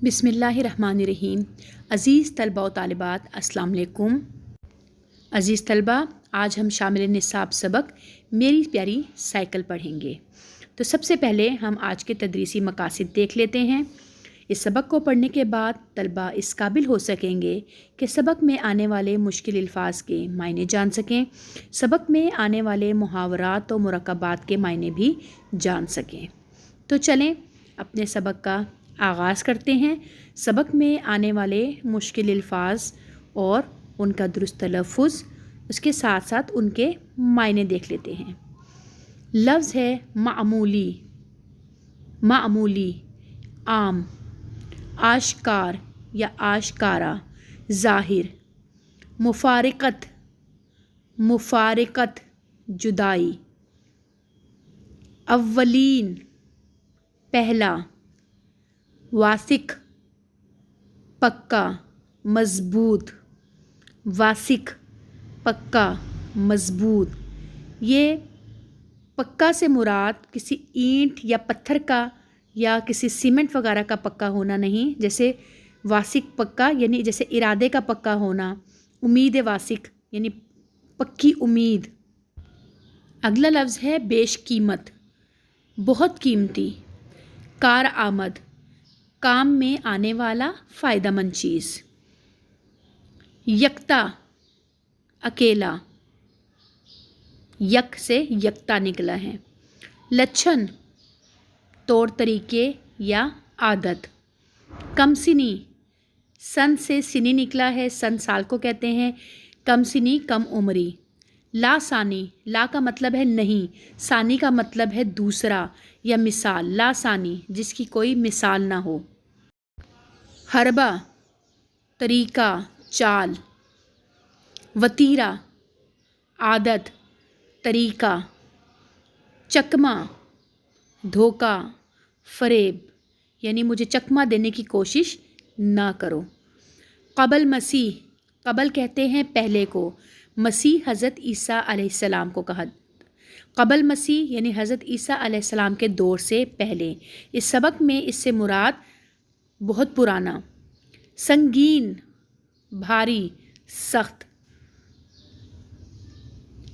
بسم اللہ الرحمن الرحیم۔ عزیز طلباء و طالبات السلام علیکم۔ عزیز طلباء، آج ہم شامل نصاب سبق میری پیاری سائیکل پڑھیں گے۔ تو سب سے پہلے ہم آج کے تدریسی مقاصد دیکھ لیتے ہیں۔ اس سبق کو پڑھنے کے بعد طلباء اس قابل ہو سکیں گے کہ سبق میں آنے والے مشکل الفاظ کے معنی جان سکیں، سبق میں آنے والے محاورات و مرکبات کے معنی بھی جان سکیں۔ تو چلیں اپنے سبق کا آغاز کرتے ہیں۔ سبق میں آنے والے مشکل الفاظ اور ان کا درست تلفظ، اس کے ساتھ ساتھ ان کے معنی دیکھ لیتے ہیں۔ لفظ ہے معمولی، معمولی، عام، آشکار یا آشکارا، ظاہر، مفارقت، مفارقت، جدائی، اولین، پہلا، واثق، پکا، مضبوط، واثق، پکا، مضبوط۔ یہ پکا سے مراد کسی اینٹ یا پتھر کا یا کسی سیمنٹ وغیرہ کا پکا ہونا نہیں، جیسے واثق پکا یعنی جیسے ارادے کا پکا ہونا، امید واثق یعنی پکی امید۔ اگلا لفظ ہے بیش قیمت، بہت قیمتی، کارآمد، کام میں آنے والا فائدہ مند چیز۔ یکتا، اکیلا، یک سے یکتا نکلا ہے۔ لچھن، طور طریقے یا عادت۔ کم سنی، سن سے سنی نکلا ہے، سن سال کو کہتے ہیں، کم سنی کم عمری۔ لا ثانی، لا کا مطلب ہے نہیں، ثانی کا مطلب ہے دوسرا یا مثال، لا ثانی جس کی کوئی مثال نہ ہو۔ حربہ، طریقہ، چال۔ وتیرہ، عادت، طریقہ۔ چکمہ، دھوکہ، فریب، یعنی مجھے چکمہ دینے کی کوشش نہ کرو۔ قبل مسیح، قبل کہتے ہیں پہلے کو، مسیح حضرت عیسیٰ علیہ السلام کو کہا۔ قبل مسیح یعنی حضرت عیسیٰ علیہ السلام کے دور سے پہلے۔ اس سبق میں اس سے مراد بہت پرانا۔ سنگین، بھاری، سخت۔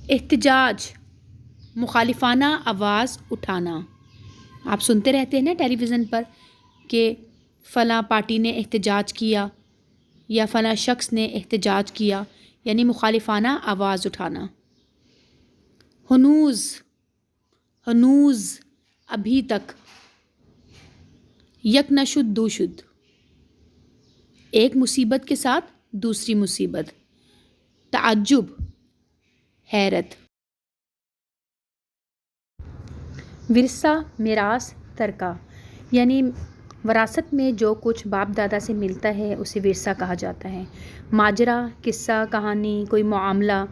احتجاج، مخالفانہ آواز اٹھانا۔ آپ سنتے رہتے ہیں نا ٹیلی ویژن پر کہ فلاں پارٹی نے احتجاج کیا یا فلاں شخص نے احتجاج کیا، یعنی مخالفانہ آواز اٹھانا۔ ہنوز، ہنوز، ابھی تک۔ یک نشد دو شد، ایک مصیبت کے ساتھ دوسری مصیبت۔ تعجب، حیرت۔ ورثہ، میراث، ترکہ، یعنی وراثت میں جو کچھ باپ دادا سے ملتا ہے اسے ورثہ کہا جاتا ہے۔ ماجرا، قصہ، کہانی، کوئی معاملہ۔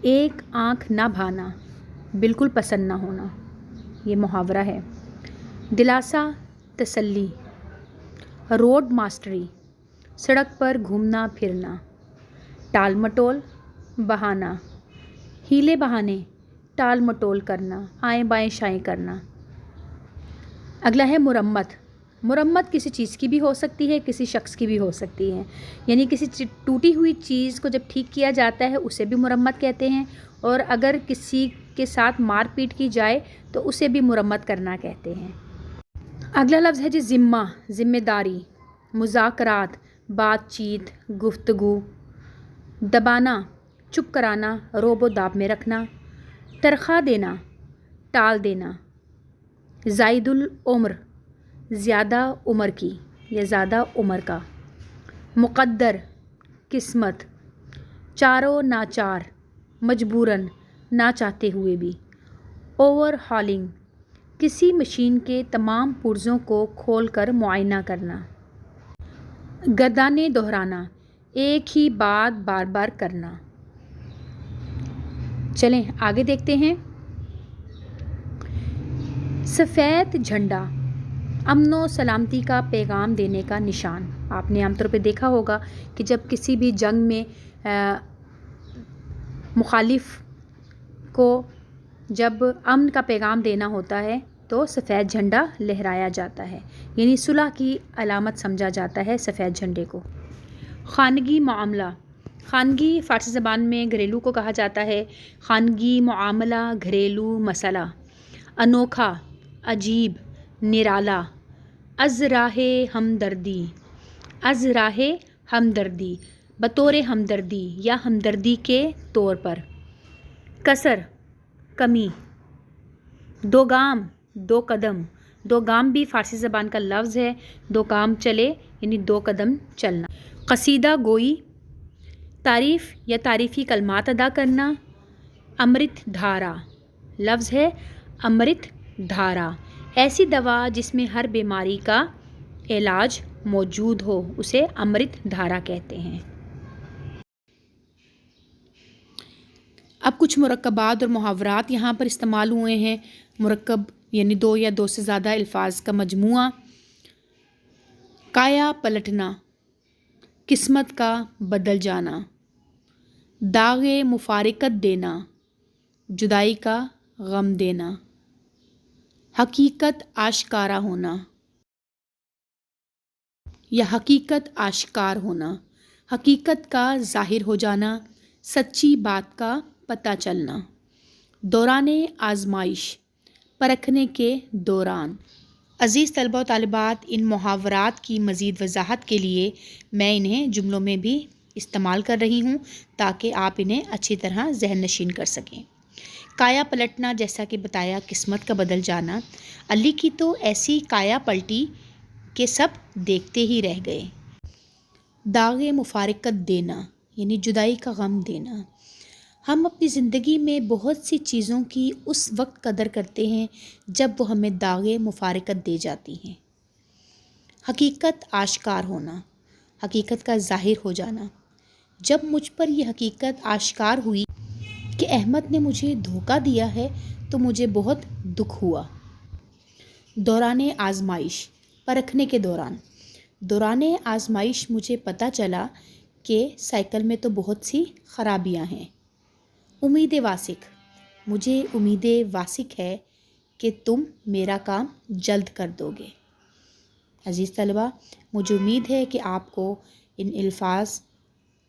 ایک آنکھ نہ بھانا، بالکل پسند نہ ہونا، یہ محاورہ ہے۔ دلاسا، تسلی۔ روڈ ماسٹری، سڑک پر گھومنا پھرنا۔ ٹال مٹول، بہانا۔ ہیلے بہانے، ٹال مٹول کرنا، آئیں بائیں شائیں کرنا۔ اگلا ہے مرمت۔ مرمت کسی چیز کی بھی ہو سکتی ہے، کسی شخص کی بھی ہو سکتی ہے، یعنی کسی ٹوٹی ہوئی چیز کو جب ٹھیک کیا جاتا ہے اسے بھی مرمت کہتے ہیں، اور اگر کسی کے ساتھ مار پیٹ کی جائے تو اسے بھی مرمت کرنا کہتے ہیں۔ اگلا لفظ ہے جی ذمہ، ذمہ داری۔ مذاکرات، بات چیت، گفتگو۔ دبانا، چپ کرانا، روب و داب میں رکھنا۔ ترخواہ دینا، ٹال دینا۔ زائد العمر، زیادہ عمر کی یا زیادہ عمر کا۔ مقدر، قسمت۔ چار و ناچار، مجبوراً، نہ چاہتے ہوئے بھی۔ اوور ہالنگ، کسی مشین کے تمام پرزوں کو کھول کر معائنہ کرنا۔ گردانے دہرانا، ایک ہی بات بار بار کرنا۔ چلیں آگے دیکھتے ہیں۔ سفید جھنڈا، امن و سلامتی کا پیغام دینے کا نشان۔ آپ نے عام طور پہ دیکھا ہوگا کہ جب کسی بھی جنگ میں مخالف کو جب امن کا پیغام دینا ہوتا ہے تو سفید جھنڈا لہرایا جاتا ہے، یعنی صلح کی علامت سمجھا جاتا ہے سفید جھنڈے کو۔ خانگی معاملہ، خانگی فارسی زبان میں گھریلو کو کہا جاتا ہے۔ خانگی معاملہ، گھریلو مسئلہ۔ انوکھا، عجیب، نرالا۔ از راہ ہمدردی، از راہ ہمدردی، بطور ہمدردی یا ہمدردی کے طور پر۔ کسر، کمی۔ دو گام، دو قدم۔ دو گام بھی فارسی زبان کا لفظ ہے، دو گام چلے یعنی دو قدم چلنا۔ قصیدہ گوئی، تعریف یا تعریفی کلمات ادا کرنا۔ امرت دھارا، لفظ ہے امرت دھارا، ایسی دوا جس میں ہر بیماری کا علاج موجود ہو، اسے امرت دھارا کہتے ہیں۔ اب کچھ مرکبات اور محاورات یہاں پر استعمال ہوئے ہیں۔ مرکب یعنی دو یا دو سے زیادہ الفاظ کا مجموعہ۔ کایا پلٹنا، قسمت کا بدل جانا۔ داغ مفارقت دینا، جدائی کا غم دینا۔ حقیقت آشکارا ہونا یا حقیقت آشکار ہونا، حقیقت کا ظاہر ہو جانا، سچی بات کا پتہ چلنا۔ دوران آزمائش، پرکھنے کے دوران۔ عزیز طلبہ و طالبات، ان محاورات کی مزید وضاحت کے لیے میں انہیں جملوں میں بھی استعمال کر رہی ہوں تاکہ آپ انہیں اچھی طرح ذہن نشین کر سکیں۔ کایا پلٹنا، جیسا کہ بتایا، قسمت کا بدل جانا۔ علی کی تو ایسی کایا پلٹی کہ سب دیکھتے ہی رہ گئے۔ داغ مفارقت دینا یعنی جدائی کا غم دینا۔ ہم اپنی زندگی میں بہت سی چیزوں کی اس وقت قدر کرتے ہیں جب وہ ہمیں داغ مفارقت دے جاتی ہیں۔ حقیقت آشکار ہونا، حقیقت کا ظاہر ہو جانا۔ جب مجھ پر یہ حقیقت آشکار ہوئی کہ احمد نے مجھے دھوکہ دیا ہے تو مجھے بہت دکھ ہوا۔ دوران آزمائش، پرکھنے کے دوران۔ دوران آزمائش مجھے پتہ چلا کہ سائیکل میں تو بہت سی خرابیاں ہیں۔ امید واثق، مجھے امید واثق ہے کہ تم میرا کام جلد کر دو گے۔ عزیز طلبہ، مجھے امید ہے کہ آپ کو ان الفاظ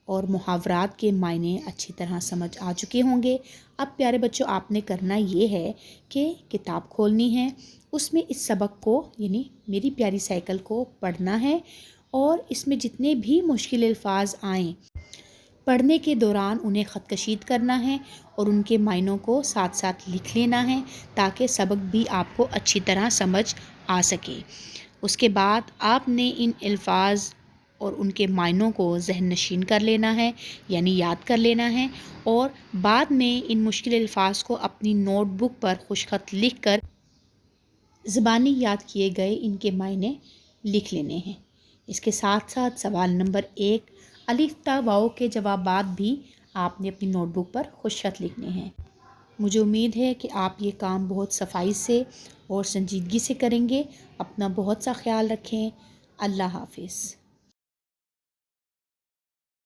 اور محاورات کے معنی اچھی طرح سمجھ آ چکے ہوں گے۔ اب پیارے بچوں، آپ نے کرنا یہ ہے کہ کتاب کھولنی ہے، اس میں اس سبق کو یعنی میری پیاری سائیکل کو پڑھنا ہے، اور اس میں جتنے بھی مشکل الفاظ آئیں پڑھنے کے دوران انہیں خط کشید کرنا ہے اور ان کے معنوں کو ساتھ ساتھ لکھ لینا ہے تاکہ سبق بھی آپ کو اچھی طرح سمجھ آ سکے۔ اس کے بعد آپ نے ان الفاظ اور ان کے معنوں کو ذہن نشین کر لینا ہے یعنی یاد کر لینا ہے، اور بعد میں ان مشکل الفاظ کو اپنی نوٹ بک پر خوش خط لکھ کر زبانی یاد کیے گئے ان کے معنی لکھ لینے ہیں۔ اس کے ساتھ ساتھ سوال نمبر 1 الف تا واؤ کے جوابات بھی آپ نے اپنی نوٹ بک پر خوش خط لکھنے ہیں۔ مجھے امید ہے کہ آپ یہ کام بہت صفائی سے اور سنجیدگی سے کریں گے۔ اپنا بہت سا خیال رکھیں۔ اللہ حافظ۔